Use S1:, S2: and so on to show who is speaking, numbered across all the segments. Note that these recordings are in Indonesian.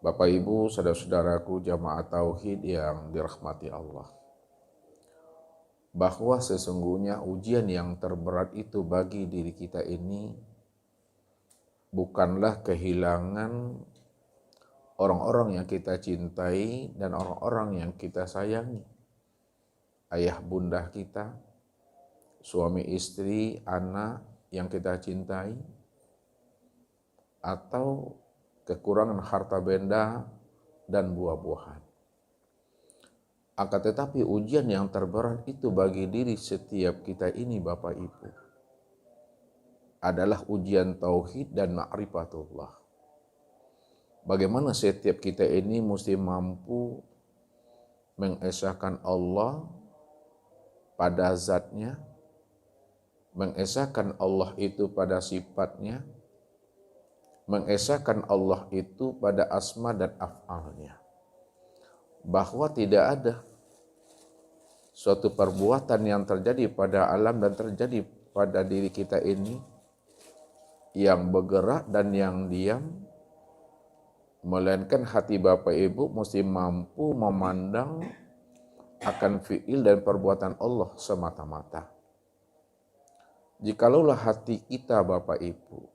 S1: Bapak Ibu, saudara-saudaraku jamaah tauhid yang dirahmati Allah. Bahwa sesungguhnya ujian yang terberat itu bagi diri kita ini bukanlah kehilangan orang-orang yang kita cintai dan orang-orang yang kita sayangi. Ayah bunda kita, suami istri, anak yang kita cintai, atau kekurangan harta benda dan buah-buahan. Akan tetapi ujian yang terberat itu bagi diri setiap kita ini Bapak Ibu adalah ujian tauhid dan ma'rifatullah. Bagaimana setiap kita ini mesti mampu mengesahkan Allah pada zatnya, mengesahkan Allah itu pada sifatnya, mengesahkan Allah itu pada asma dan af'alnya. Bahwa tidak ada suatu perbuatan yang terjadi pada alam dan terjadi pada diri kita ini yang bergerak dan yang diam, melainkan hati Bapak Ibu mesti mampu memandang akan fi'il dan perbuatan Allah semata-mata. Jikalaulah hati kita Bapak Ibu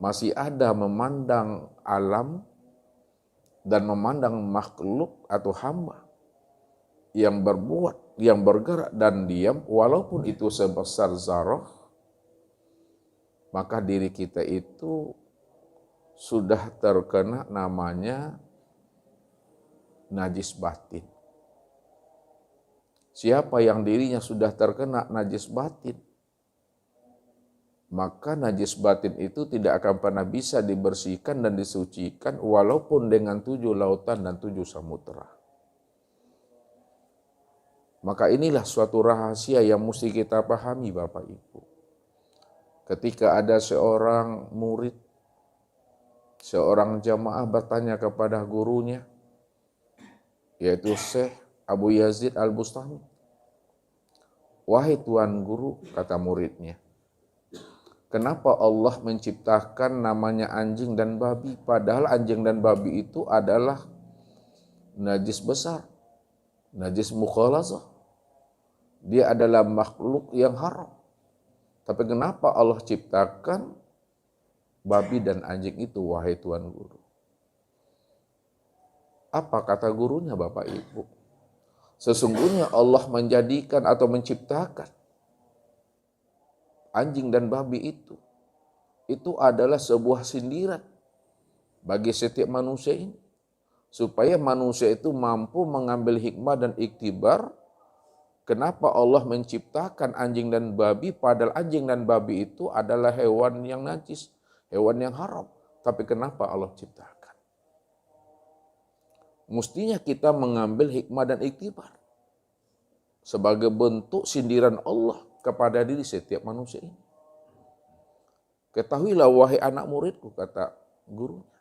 S1: masih ada memandang alam dan memandang makhluk atau hamba yang berbuat, yang bergerak dan diam, walaupun itu sebesar zarah, maka diri kita itu sudah terkena namanya najis batin. Siapa yang dirinya sudah terkena najis batin, maka najis batin itu tidak akan pernah bisa dibersihkan dan disucikan walaupun dengan 7 lautan dan 7 samudera. Maka inilah suatu rahasia yang mesti kita pahami Bapak Ibu. Ketika ada seorang murid, seorang jamaah bertanya kepada gurunya, yaitu Syekh Abu Yazid Al-Bustami. "Wahai Tuan Guru," kata muridnya, "kenapa Allah menciptakan namanya anjing dan babi, padahal anjing dan babi itu adalah najis besar, najis mukhalazah. Dia adalah makhluk yang haram. Tapi kenapa Allah ciptakan babi dan anjing itu, wahai Tuan Guru?" Apa kata gurunya Bapak Ibu? Sesungguhnya Allah menjadikan atau menciptakan anjing dan babi itu adalah sebuah sindiran bagi setiap manusia ini. Supaya manusia itu mampu mengambil hikmah dan iktibar, kenapa Allah menciptakan anjing dan babi, padahal anjing dan babi itu adalah hewan yang najis, hewan yang haram. Tapi kenapa Allah ciptakan? Mestinya kita mengambil hikmah dan iktibar sebagai bentuk sindiran Allah kepada diri setiap manusia ini. Ketahuilah wahai anak muridku, kata gurunya,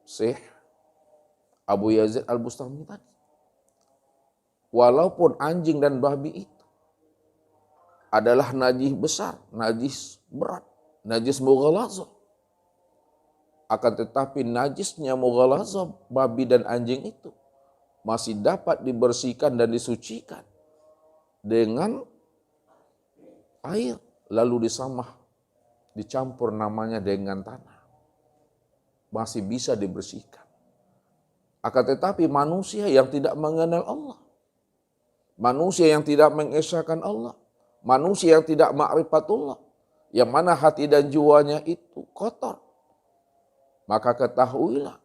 S1: Syekh Abu Yazid Al-Bustami tadi, walaupun anjing dan babi itu adalah najis besar, najis berat, najis mughalazah, akan tetapi najisnya mughalazah babi dan anjing itu masih dapat dibersihkan dan disucikan dengan air, lalu disamah, dicampur namanya dengan tanah. Masih bisa dibersihkan. Akan tetapi manusia yang tidak mengenal Allah, manusia yang tidak mengesahkan Allah, manusia yang tidak ma'rifatullah, yang mana hati dan jiwanya itu kotor, maka ketahuilah,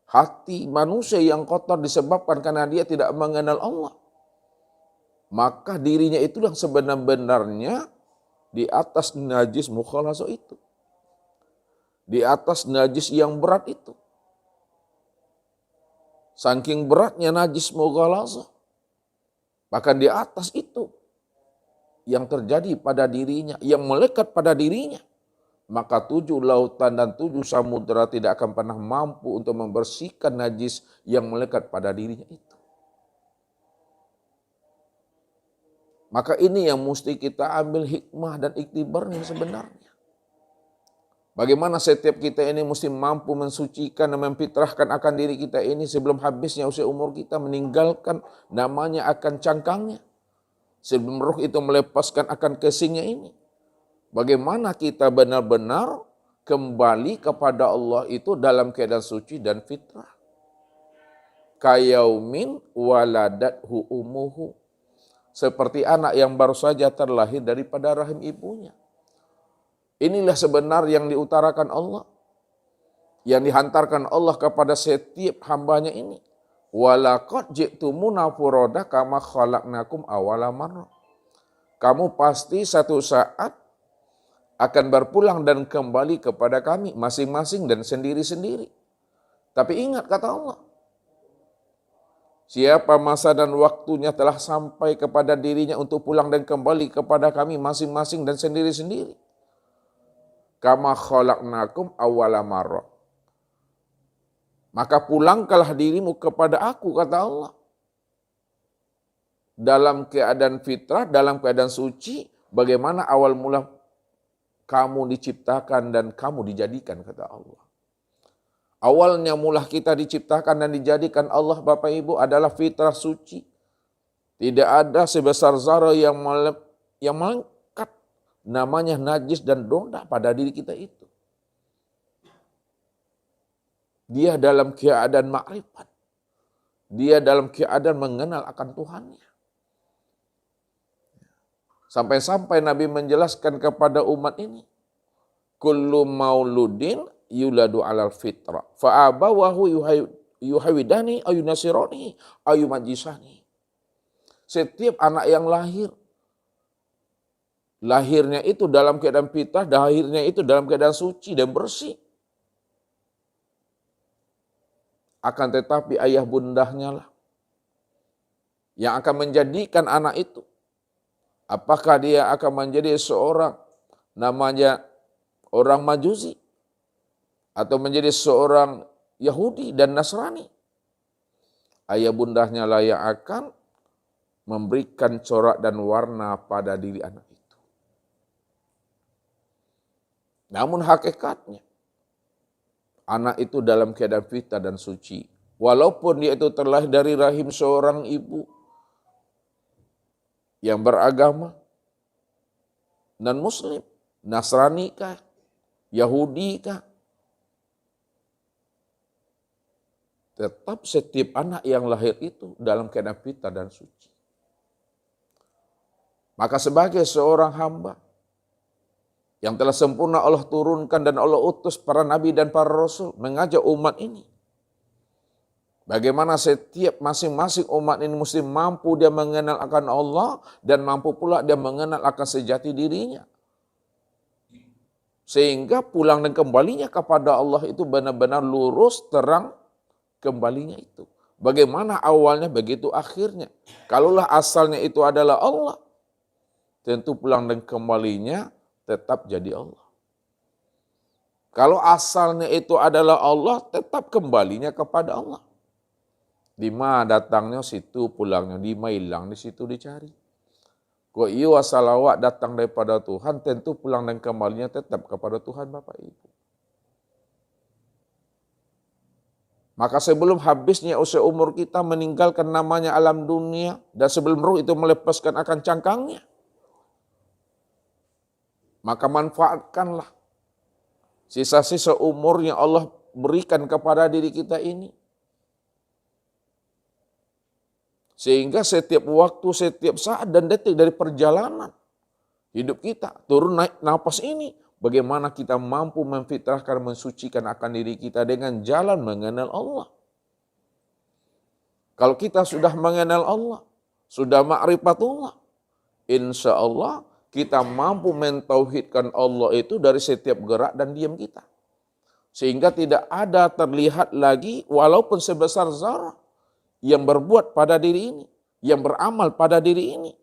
S1: hati manusia yang kotor disebabkan karena dia tidak mengenal Allah. Maka dirinya itulah sebenar-benarnya di atas najis mukhalazah itu. Di atas najis yang berat itu. Saking beratnya najis mukhalazah. Bahkan di atas itu yang terjadi pada dirinya, yang melekat pada dirinya. Maka 7 lautan dan 7 samudera tidak akan pernah mampu untuk membersihkan najis yang melekat pada dirinya itu. Maka ini yang mesti kita ambil hikmah dan iktibarnya sebenarnya. Bagaimana setiap kita ini mesti mampu mensucikan dan memfitrahkan akan diri kita ini sebelum habisnya usia umur kita, meninggalkan namanya akan cangkangnya. Sebelum roh itu melepaskan akan kesingnya ini. Bagaimana kita benar-benar kembali kepada Allah itu dalam keadaan suci dan fitrah. Kayaumin waladathu umuhu. Seperti anak yang baru saja terlahir daripada rahim ibunya. Inilah sebenarnya yang diutarakan Allah. Yang dihantarkan Allah kepada setiap hambanya ini. Walaqad ji'tumuna furoda kama khalaqnakum awwala marrah. Kamu pasti satu saat akan berpulang dan kembali kepada kami masing-masing dan sendiri-sendiri. Tapi ingat kata Allah. Siapa masa dan waktunya telah sampai kepada dirinya untuk pulang dan kembali kepada kami masing-masing dan sendiri-sendiri. Kama khalaqnakum awwala marrah. Maka pulangkanlah dirimu kepada aku, kata Allah. Dalam keadaan fitrah, dalam keadaan suci, bagaimana awal mula kamu diciptakan dan kamu dijadikan, kata Allah. Awalnya mula kita diciptakan dan dijadikan Allah, Bapak Ibu, adalah fitrah suci. Tidak ada sebesar zarah yang melengkap namanya najis dan noda pada diri kita itu. Dia dalam keadaan makrifat. Dia dalam keadaan mengenal akan Tuhannya. Sampai-sampai Nabi menjelaskan kepada umat ini. Kullu mauludin yuladu alal fitrah. Fa'abawahu yuhawidani ayunasironi ayumajisani. Setiap anak yang lahir. Lahirnya itu dalam keadaan fitrah, lahirnya itu dalam keadaan suci dan bersih. Akan tetapi ayah bundahnya lah yang akan menjadikan anak itu. Apakah dia akan menjadi seorang namanya orang Majusi atau menjadi seorang Yahudi dan Nasrani? Ayah bundahnya lah yang akan memberikan corak dan warna pada diri anak itu. Namun hakikatnya, anak itu dalam keadaan fitrah dan suci. Walaupun dia itu terlahir dari rahim seorang ibu yang beragama, non-muslim, Nasrani kah, Yahudi kah. Tetap setiap anak yang lahir itu dalam keadaan fitrah dan suci. Maka sebagai seorang hamba, yang telah sempurna Allah turunkan dan Allah utus para nabi dan para rasul mengajak umat ini. Bagaimana setiap masing-masing umat ini mesti mampu dia mengenal akan Allah dan mampu pula dia mengenal akan sejati dirinya. Sehingga pulang dan kembalinya kepada Allah itu benar-benar lurus terang kembalinya itu. Bagaimana awalnya begitu akhirnya. Kalaulah asalnya itu adalah Allah, tentu pulang dan kembalinya tetap jadi Allah. Kalau asalnya itu adalah Allah, tetap kembalinya kepada Allah. Di mana datangnya situ pulangnya, di mana hilang di situ dicari. Kok iya salawat datang daripada Tuhan, tentu pulang dan kembalinya tetap kepada Tuhan Bapak Ibu. Maka sebelum habisnya usia umur kita meninggalkan namanya alam dunia, dan sebelum ruh itu melepaskan akan cangkangnya, maka manfaatkanlah sisa-sisa umur yang Allah berikan kepada diri kita ini. Sehingga setiap waktu, setiap saat dan detik dari perjalanan hidup kita, turun naik napas ini, bagaimana kita mampu memfitrahkan, mensucikan akan diri kita dengan jalan mengenal Allah. Kalau kita sudah mengenal Allah, sudah ma'rifatullah, insya Allah kita mampu mentauhidkan Allah itu dari setiap gerak dan diam kita. Sehingga tidak ada terlihat lagi walaupun sebesar zarah yang berbuat pada diri ini, yang beramal pada diri ini.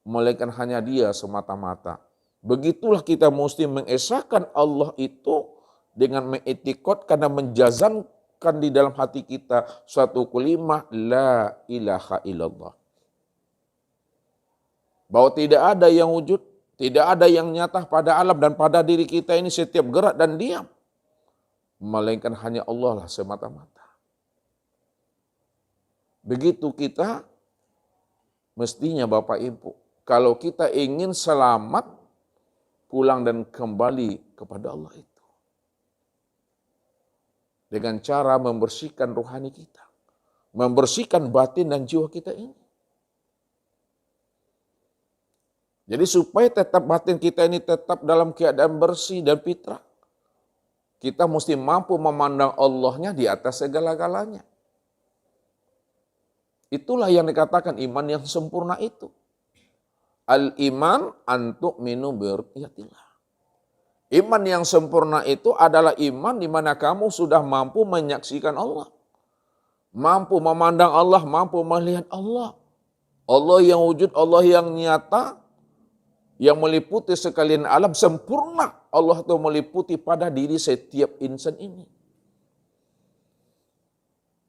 S1: Melainkan hanya dia semata-mata. Begitulah kita mesti mengesahkan Allah itu dengan mengetikot karena menjazamkan di dalam hati kita suatu kalimat la ilaha illallah. Bahwa tidak ada yang wujud, Tidak ada yang nyata pada alam dan pada diri kita ini setiap gerak dan diam. Melainkan hanya Allah lah semata-mata. Begitu kita mestinya Bapak Ibu, kalau kita ingin selamat, pulang dan kembali kepada Allah itu. Dengan cara membersihkan rohani kita. Membersihkan batin dan jiwa kita ini. Jadi supaya tetap batin kita ini tetap dalam keadaan bersih dan fitrah, kita mesti mampu memandang Allahnya di atas segala-galanya. Itulah yang dikatakan iman yang sempurna itu. Al-iman antuk minu biru'yatillah. Iman yang sempurna itu adalah iman di mana kamu sudah mampu menyaksikan Allah. Mampu memandang Allah, mampu melihat Allah. Allah yang wujud, Allah yang nyata, yang meliputi sekalian alam sempurna. Allah itu meliputi pada diri setiap insan ini.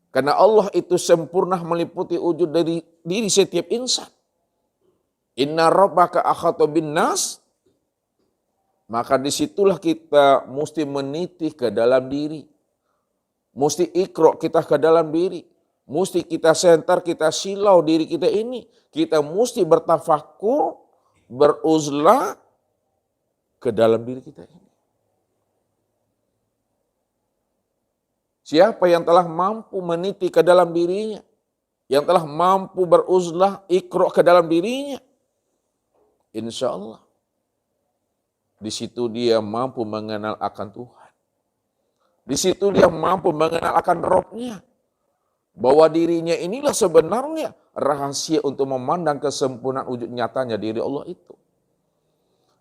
S1: Karena Allah itu sempurna meliputi wujud dari diri setiap insan. Inna rabbaka akhata bin nas. Maka disitulah kita mesti meniti ke dalam diri. Mesti ikro kita ke dalam diri. Mesti kita senter, kita silau diri kita ini. Kita mesti bertafakur, beruzlah ke dalam diri kita ini. Siapa yang telah mampu meniti ke dalam dirinya, yang telah mampu beruzlah, ikro ke dalam dirinya, insya Allah di situ dia mampu mengenal akan Tuhan. Di situ dia mampu mengenal akan Rabb-Nya. Bahwa dirinya inilah sebenarnya rahasia untuk memandang kesempurnaan wujud nyatanya diri Allah itu.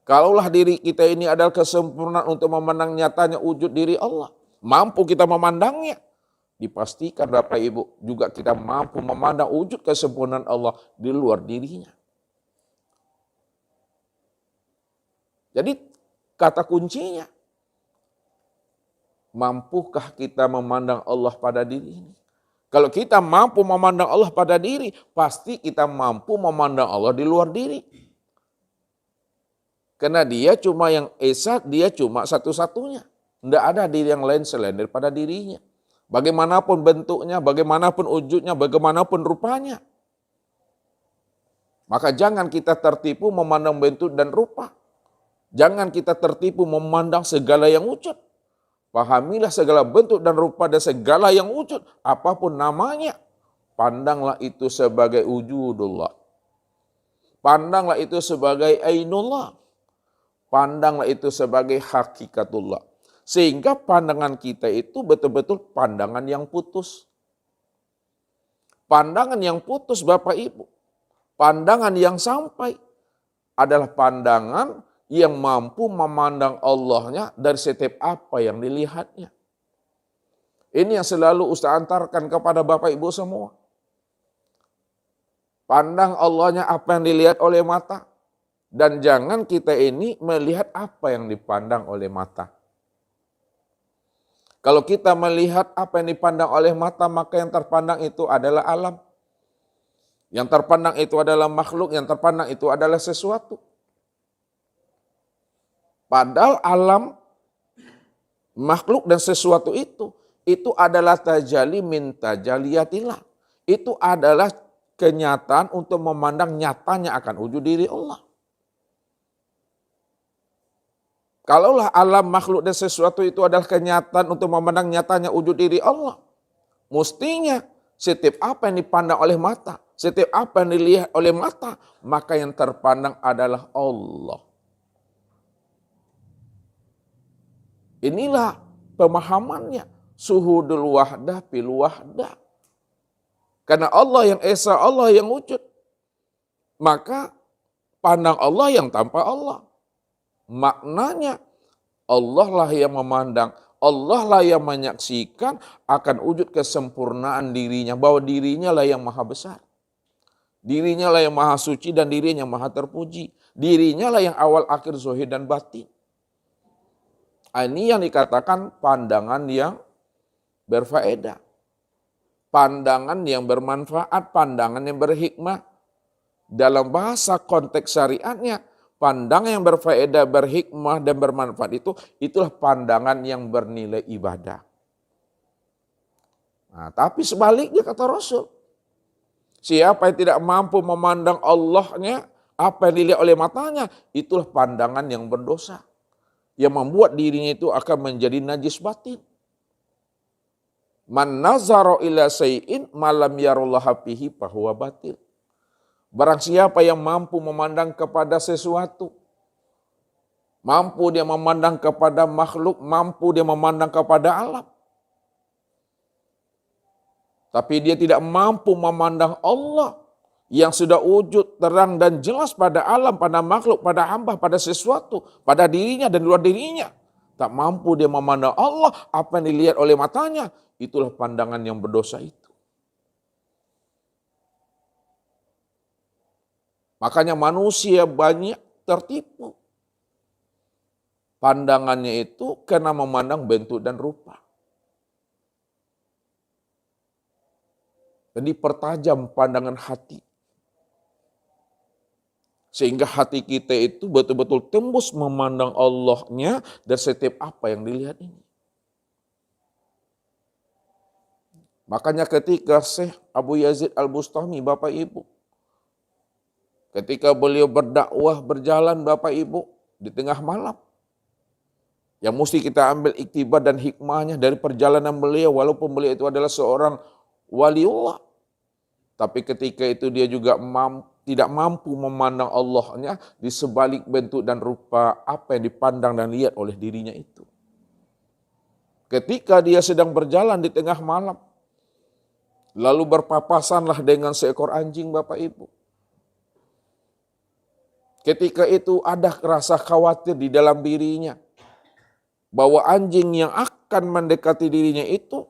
S1: Kalaulah diri kita ini adalah kesempurnaan untuk memandang nyatanya wujud diri Allah, mampu kita memandangnya, dipastikan Bapak Ibu juga kita mampu memandang wujud kesempurnaan Allah di luar dirinya. Jadi kata kuncinya, mampukah kita memandang Allah pada diri ini? Kalau kita mampu memandang Allah pada diri, pasti kita mampu memandang Allah di luar diri. Karena dia cuma yang esa, dia cuma satu-satunya. Tidak ada diri yang lain selain daripada dirinya. Bagaimanapun bentuknya, bagaimanapun wujudnya, bagaimanapun rupanya. Maka jangan kita tertipu memandang bentuk dan rupa. Jangan kita tertipu memandang segala yang wujud. Pahamilah segala bentuk dan rupa dan segala yang wujud, apapun namanya. Pandanglah itu sebagai wujudullah. Pandanglah itu sebagai ainullah. Pandanglah itu sebagai hakikatullah. Sehingga pandangan kita itu betul-betul pandangan yang putus. Pandangan yang putus Bapak Ibu. Pandangan yang sampai adalah pandangan yang mampu memandang Allahnya dari setiap apa yang dilihatnya. Ini yang selalu Ustaz antarkan kepada Bapak Ibu semua. Pandang Allahnya apa yang dilihat oleh mata. Dan jangan kita ini melihat apa yang dipandang oleh mata. Kalau kita melihat apa yang dipandang oleh mata, maka yang terpandang itu adalah alam. Yang terpandang itu adalah makhluk, yang terpandang itu adalah sesuatu. Padahal alam, makhluk dan sesuatu itu adalah tajali min tajaliyatillah. Itu adalah kenyataan untuk memandang nyatanya akan wujud diri Allah. Kalaulah alam, makhluk dan sesuatu itu adalah kenyataan untuk memandang nyatanya wujud diri Allah, mestinya setiap apa yang dipandang oleh mata, setiap apa yang dilihat oleh mata, maka yang terpandang adalah Allah. Inilah pemahamannya. Suhudul wahdah fil wahdah. Karena Allah yang esa, Allah yang wujud. Maka pandang Allah yang tanpa Allah. Maknanya Allah lah yang memandang, Allah lah yang menyaksikan akan wujud kesempurnaan dirinya. Bahwa dirinya lah yang maha besar. Dirinya lah yang maha suci dan dirinya maha terpuji. Dirinya lah yang awal akhir zahir dan batin. Ini yang dikatakan pandangan yang berfaedah. Pandangan yang bermanfaat, pandangan yang berhikmah. Dalam bahasa konteks syariatnya, Pandangan yang berfaedah, berhikmah, dan bermanfaat itulah pandangan yang bernilai ibadah. Nah, tapi sebaliknya kata Rasul, siapa yang tidak mampu memandang Allahnya, apa yang dilihat oleh matanya, itulah pandangan yang berdosa. Yang membuat dirinya itu akan menjadi najis batin. Man nazara ila say'in malam yarullaha fihi fahuwa batil. Barang siapa yang mampu memandang kepada sesuatu, mampu dia memandang kepada makhluk, mampu dia memandang kepada alam, tapi dia tidak mampu memandang Allah yang sudah wujud, terang dan jelas pada alam, pada makhluk, pada hamba, pada sesuatu, pada dirinya dan luar dirinya. Tak mampu dia memandang Allah, apa yang dilihat oleh matanya, itulah pandangan yang berdosa itu. Makanya manusia banyak tertipu. Pandangannya itu karena memandang bentuk dan rupa. Dan dipertajam pandangan hati. Sehingga hati kita itu betul-betul tembus memandang Allahnya dari setiap apa yang dilihat ini. Makanya ketika Syekh Abu Yazid Al-Bustami, Bapak Ibu, ketika beliau berdakwah berjalan Bapak Ibu di tengah malam, yang mesti kita ambil iktibar dan hikmahnya dari perjalanan beliau, walaupun beliau itu adalah seorang waliullah, tapi ketika itu dia juga tidak mampu memandang Allahnya di sebalik bentuk dan rupa apa yang dipandang dan lihat oleh dirinya itu. Ketika dia sedang berjalan di tengah malam, lalu berpapasanlah dengan seekor anjing Bapak Ibu. Ketika itu ada rasa khawatir di dalam dirinya, bahwa anjing yang akan mendekati dirinya itu,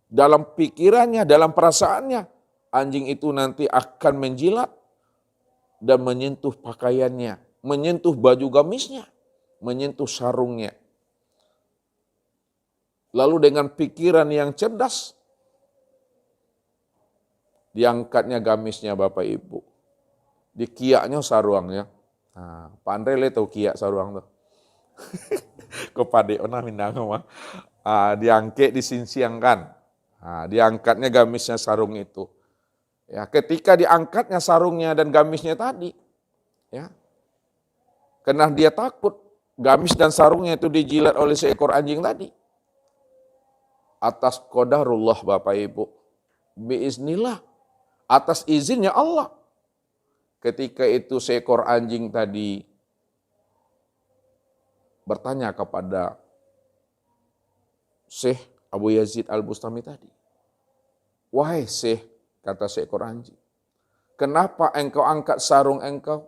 S1: dalam pikirannya, dalam perasaannya, anjing itu nanti akan menjilat dan menyentuh pakaiannya, menyentuh baju gamisnya, menyentuh sarungnya. Lalu dengan pikiran yang cerdas, diangkatnya gamisnya Bapak Ibu. Dikiaknya sarungnya. Nah, pandai le tahu kiak sarung tuh. Kepada ona mindang mah. Diangkat disinsiangkan. Diangkatnya gamisnya sarung itu. Ya, ketika diangkatnya sarungnya dan gamisnya tadi, ya, karena dia takut gamis dan sarungnya itu dijilat oleh seekor anjing tadi. Atas qadarullah Bapak Ibu, biiznillah, atas izinnya Allah. Ketika itu seekor anjing tadi bertanya kepada Syekh Abu Yazid Al-Bustami tadi. Wahai Syekh, kata seekor anjing, kenapa engkau angkat sarung engkau?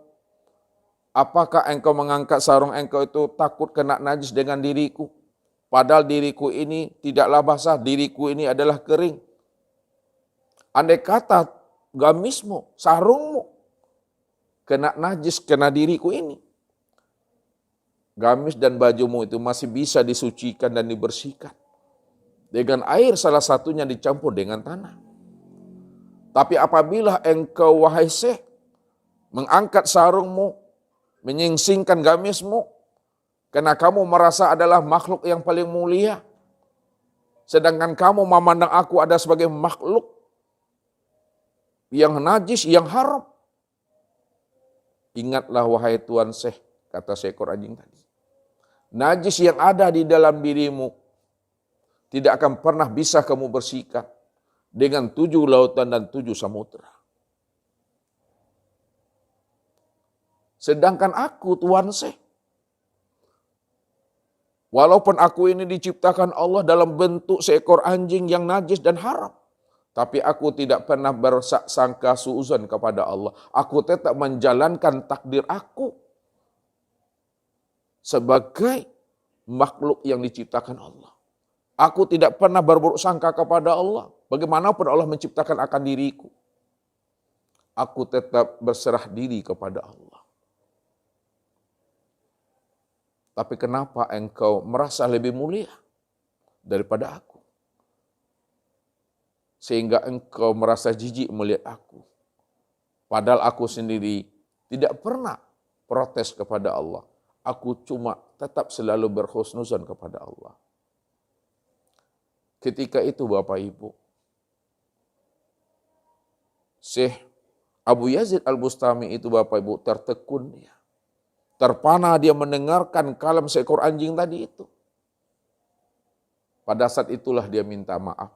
S1: Apakah engkau mengangkat sarung engkau itu takut kena najis dengan diriku? Padahal diriku ini tidaklah basah, diriku ini adalah kering. Andai kata gamismu, sarungmu kena najis, kena diriku ini, gamis dan bajumu itu masih bisa disucikan dan dibersihkan dengan air, salah satunya dicampur dengan tanah. Tapi apabila engkau wahai Syekh mengangkat sarungmu, menyingsingkan gamismu, karena kamu merasa adalah makhluk yang paling mulia, sedangkan kamu memandang aku ada sebagai makhluk yang najis, yang haram. Ingatlah wahai Tuan Syekh, kata seekor anjing tadi. Najis yang ada di dalam dirimu tidak akan pernah bisa kamu bersihkan dengan 7 lautan dan 7 samudera. Sedangkan aku Tuan Syekh, walaupun aku ini diciptakan Allah dalam bentuk seekor anjing yang najis dan haram, tapi aku tidak pernah bersangka suuzon kepada Allah. Aku tetap menjalankan takdir aku sebagai makhluk yang diciptakan Allah. Aku tidak pernah berburuk sangka kepada Allah. Bagaimanapun Allah menciptakan akan diriku, aku tetap berserah diri kepada Allah. Tapi kenapa engkau merasa lebih mulia daripada aku? Sehingga engkau merasa jijik melihat aku. Padahal aku sendiri tidak pernah protes kepada Allah. Aku cuma tetap selalu berhusnuzan kepada Allah. Ketika itu Bapak Ibu, Syekh Abu Yazid Al-Bustami itu Bapak Ibu tertekun dia. Terpana dia mendengarkan kalam seekor anjing tadi itu. Pada saat itulah dia minta maaf.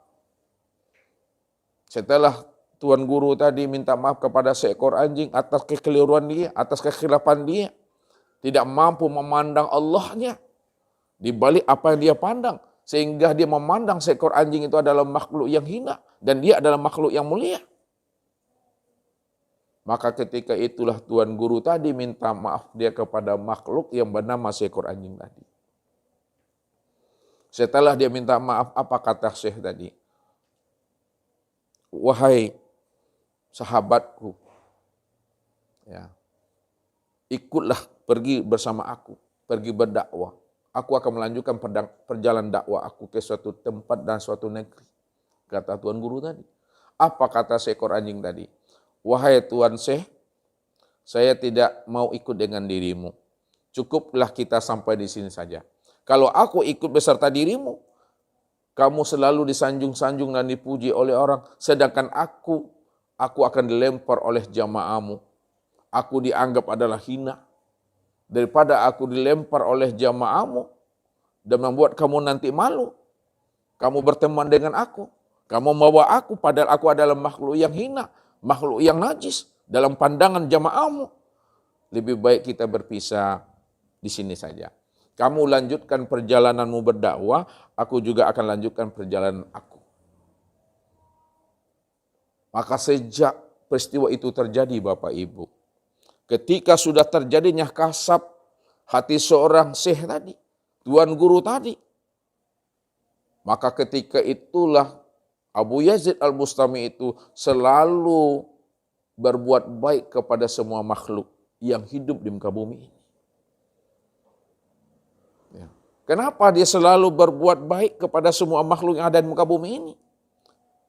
S1: Setelah Tuan Guru tadi minta maaf kepada seekor anjing atas kekeliruan dia, atas kekhilapan dia. Tidak mampu memandang Allahnya di balik apa yang dia pandang. Sehingga dia memandang seekor anjing itu adalah makhluk yang hina. Dan dia adalah makhluk yang mulia. Maka ketika itulah Tuan Guru tadi minta maaf dia kepada makhluk yang bernama seekor anjing tadi. Setelah dia minta maaf, apa kata Syekh tadi? Wahai sahabatku, ya, ikutlah pergi bersama aku, pergi berdakwah. Aku akan melanjutkan perjalanan dakwah aku ke suatu tempat dan suatu negeri. Kata Tuan Guru tadi. Apa kata seekor anjing tadi? Wahai Tuan Syekh, saya tidak mau ikut dengan dirimu. Cukuplah kita sampai di sini saja. Kalau aku ikut beserta dirimu, kamu selalu disanjung-sanjung dan dipuji oleh orang. Sedangkan aku akan dilempar oleh jamaahmu. Aku dianggap adalah hina. Daripada aku dilempar oleh jamaahmu dan membuat kamu nanti malu. Kamu berteman dengan aku. Kamu membawa aku padahal aku adalah makhluk yang hina. Makhluk yang najis dalam pandangan jamaahmu. Lebih baik kita berpisah di sini saja. Kamu lanjutkan perjalananmu berdakwah, aku juga akan lanjutkan perjalanan aku. Maka sejak peristiwa itu terjadi Bapak Ibu, ketika sudah terjadinya kasab hati seorang syekh tadi, Tuan Guru tadi, maka ketika itulah Abu Yazid Al-Bustami itu selalu berbuat baik kepada semua makhluk yang hidup di muka bumi ini. Ya. Kenapa dia selalu berbuat baik kepada semua makhluk yang ada di muka bumi ini?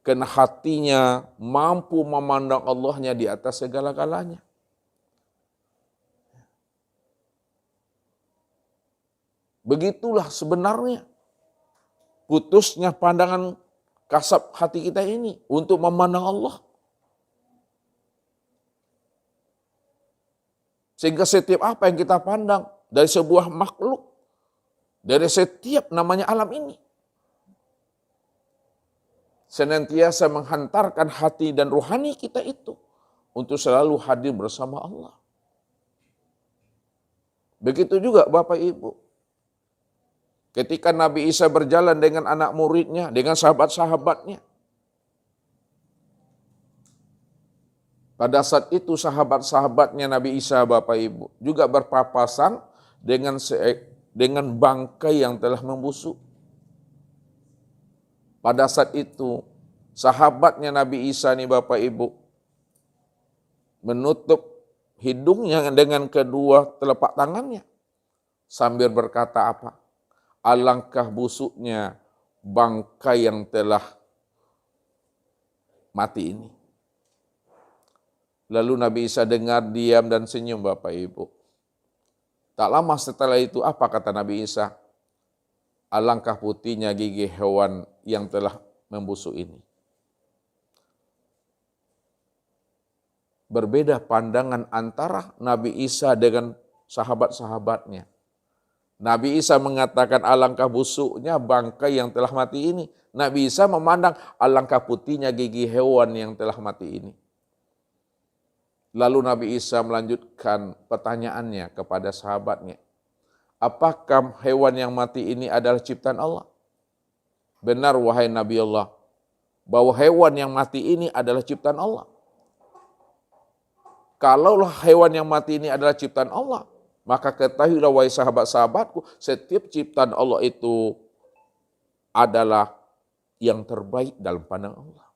S1: Karena hatinya mampu memandang Allahnya di atas segala-galanya. Begitulah sebenarnya putusnya pandangan kasab hati kita ini untuk memandang Allah. Sehingga setiap apa yang kita pandang dari sebuah makhluk, dari setiap namanya alam ini, senantiasa menghantarkan hati dan rohani kita itu untuk selalu hadir bersama Allah. Begitu juga Bapak Ibu. Ketika Nabi Isa berjalan dengan anak muridnya, dengan sahabat-sahabatnya. Pada saat itu sahabat-sahabatnya Nabi Isa Bapak Ibu juga berpapasan dengan bangkai yang telah membusuk. Pada saat itu sahabatnya Nabi Isa nih Bapak Ibu menutup hidungnya dengan kedua telapak tangannya sambil berkata apa? Alangkah busuknya bangkai yang telah mati ini. Lalu Nabi Isa dengar diam dan senyum Bapak Ibu. Tak lama setelah itu apa kata Nabi Isa? Alangkah putihnya gigi hewan yang telah membusuk ini. Berbeda pandangan antara Nabi Isa dengan sahabat-sahabatnya. Nabi Isa mengatakan alangkah busuknya bangkai yang telah mati ini. Nabi Isa memandang alangkah putihnya gigi hewan yang telah mati ini. Lalu Nabi Isa melanjutkan pertanyaannya kepada sahabatnya. Apakah hewan yang mati ini adalah ciptaan Allah? Benar wahai Nabi Allah, bahwa hewan yang mati ini adalah ciptaan Allah. Kalaulah hewan yang mati ini adalah ciptaan Allah, maka ketahuilah wahai sahabat-sahabatku, setiap ciptaan Allah itu adalah yang terbaik dalam pandangan Allah.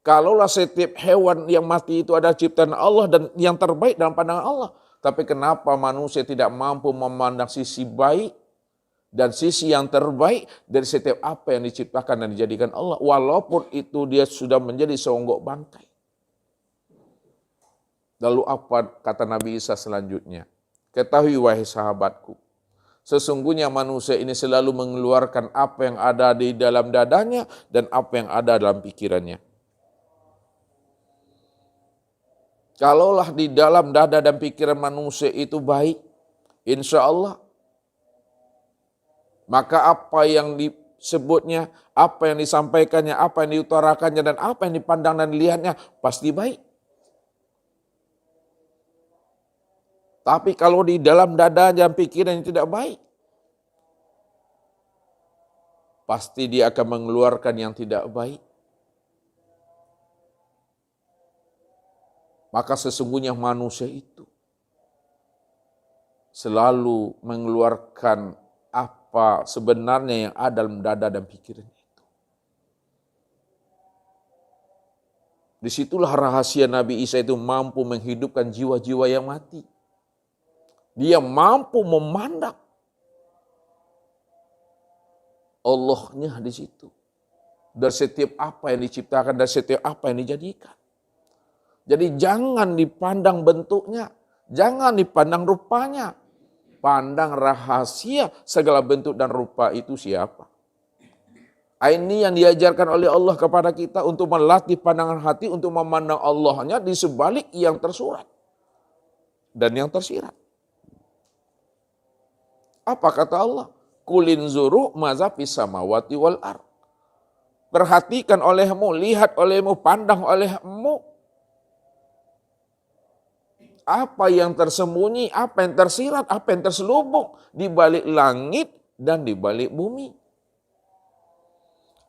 S1: Kalaulah setiap hewan yang mati itu adalah ciptaan Allah dan yang terbaik dalam pandangan Allah, tapi kenapa manusia tidak mampu memandang sisi baik dan sisi yang terbaik dari setiap apa yang diciptakan dan dijadikan Allah, walaupun itu dia sudah menjadi seonggok bangkai. Lalu apa kata Nabi Isa selanjutnya? Ketahui wahai sahabatku, sesungguhnya manusia ini selalu mengeluarkan apa yang ada di dalam dadanya dan apa yang ada dalam pikirannya. Kalaulah di dalam dada dan pikiran manusia itu baik, insya Allah, maka apa yang disebutnya, apa yang disampaikannya, apa yang diutarakannya, dan apa yang dipandang dan dilihatnya pasti baik. Tapi kalau di dalam dada dan pikiran yang tidak baik, pasti dia akan mengeluarkan yang tidak baik. Maka sesungguhnya manusia itu selalu mengeluarkan apa sebenarnya yang ada dalam dada dan pikiran itu. Disitulah rahasia Nabi Isa itu mampu menghidupkan jiwa-jiwa yang mati. Dia mampu memandang Allahnya di situ. Dari setiap apa yang diciptakan, dari setiap apa yang dijadikan. Jadi jangan dipandang bentuknya, jangan dipandang rupanya. Pandang rahasia segala bentuk dan rupa itu siapa. Ini yang diajarkan oleh Allah kepada kita untuk melatih pandangan hati, untuk memandang Allahnya di sebalik yang tersurat dan yang tersirat. Apa kata Allah? Kulin zuru maza fis samawati wal ard. Perhatikan olehmu, lihat olehmu, pandang olehmu. Apa yang tersembunyi, apa yang tersirat, apa yang terselubung di balik langit dan di balik bumi.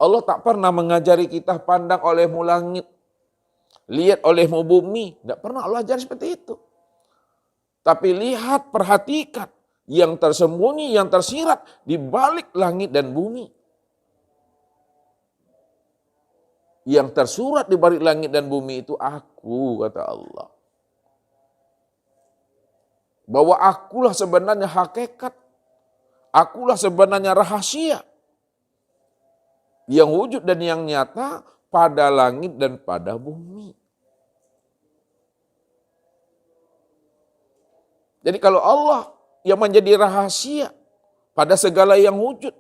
S1: Allah tak pernah mengajari kita pandang olehmu langit, lihat olehmu bumi. Tidak pernah Allah ajari seperti itu. Tapi lihat, perhatikan yang tersembunyi, yang tersirat di balik langit dan bumi. Yang tersurat di balik langit dan bumi itu aku, kata Allah. Bahwa akulah sebenarnya hakikat. Akulah sebenarnya rahasia. Yang wujud dan yang nyata pada langit dan pada bumi. Jadi kalau Allah yang menjadi rahasia pada segala yang wujud,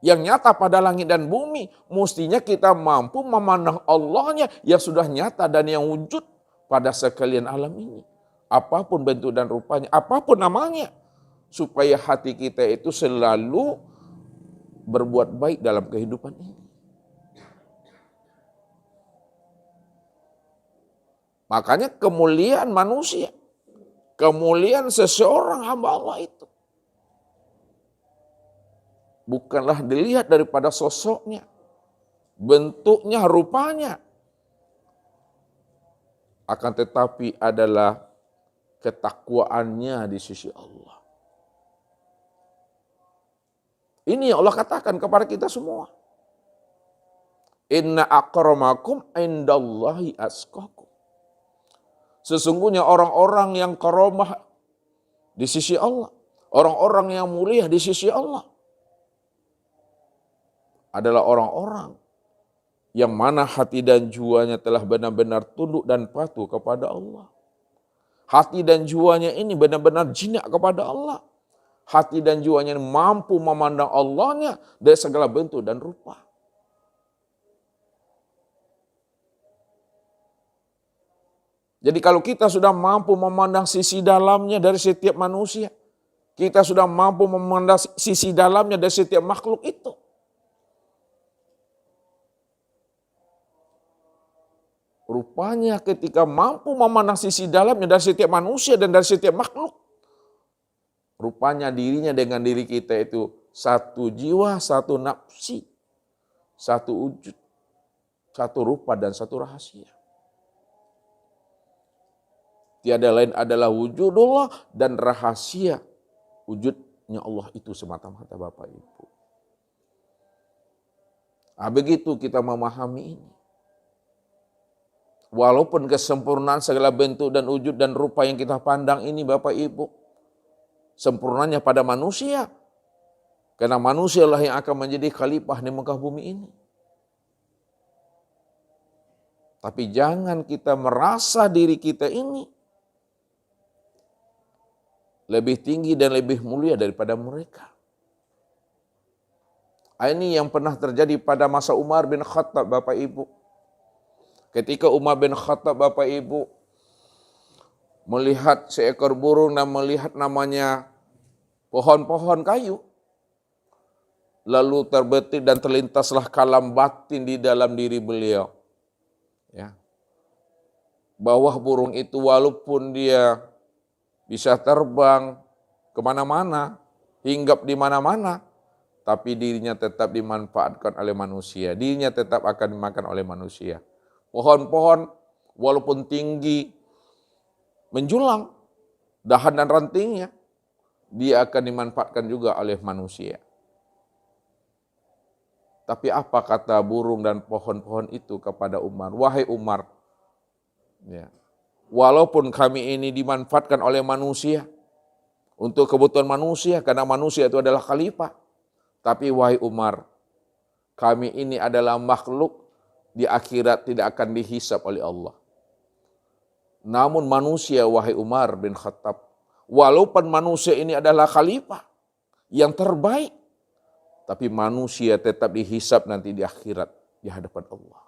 S1: yang nyata pada langit dan bumi, mestinya kita mampu memandang Allahnya yang sudah nyata dan yang wujud pada sekalian alam ini. Apapun bentuk dan rupanya, apapun namanya, supaya hati kita itu selalu berbuat baik dalam kehidupan ini. Makanya kemuliaan manusia, kemuliaan seseorang hamba Allah itu bukanlah dilihat daripada sosoknya, bentuknya, rupanya. Akan tetapi adalah ketakwaannya di sisi Allah. Ini yang Allah katakan kepada kita semua. Inna akramakum indallahi atqakum. Sesungguhnya orang-orang yang karamah di sisi Allah, orang-orang yang mulia di sisi Allah, adalah orang-orang yang mana hati dan jiwanya telah benar-benar tunduk dan patuh kepada Allah. Hati dan jiwanya ini benar-benar jinak kepada Allah. Hati dan jiwanya ini mampu memandang Allahnya dari segala bentuk dan rupa. Jadi kalau kita sudah mampu memandang sisi dalamnya dari setiap manusia, kita sudah mampu memandang sisi dalamnya dari setiap makhluk itu, rupanya ketika mampu memandang sisi dalamnya dari setiap manusia dan dari setiap makhluk, rupanya dirinya dengan diri kita itu satu jiwa, satu nafsi, satu wujud, satu rupa dan satu rahasia. Tiada lain adalah wujudullah dan rahasia wujudnya Allah itu semata-mata Bapak Ibu. Nah, begitu kita memahami ini. Walaupun kesempurnaan segala bentuk dan wujud dan rupa yang kita pandang ini Bapak Ibu, sempurnanya pada manusia. Karena manusialah yang akan menjadi khalifah di muka bumi ini. Tapi jangan kita merasa diri kita ini lebih tinggi dan lebih mulia daripada mereka. Ini yang pernah terjadi pada masa Umar bin Khattab, Bapak Ibu. Ketika Umar bin Khattab, Bapak Ibu, melihat seekor burung dan melihat namanya pohon-pohon kayu, lalu terbetik dan terlintaslah kalam batin di dalam diri beliau. Ya. Bahwa burung itu walaupun dia bisa terbang kemana-mana, hinggap di mana-mana, tapi dirinya tetap dimanfaatkan oleh manusia. Dirinya tetap akan dimakan oleh manusia. Pohon-pohon walaupun tinggi, menjulang, dahan dan rantingnya, dia akan dimanfaatkan juga oleh manusia. Tapi apa kata burung dan pohon-pohon itu kepada Umar? Wahai Umar, ya, walaupun kami ini dimanfaatkan oleh manusia, untuk kebutuhan manusia, karena manusia itu adalah khalifah. Tapi wahai Umar, kami ini adalah makhluk di akhirat tidak akan dihisab oleh Allah. Namun manusia, wahai Umar bin Khattab, walaupun manusia ini adalah khalifah yang terbaik, tapi manusia tetap dihisab nanti di akhirat di hadapan Allah.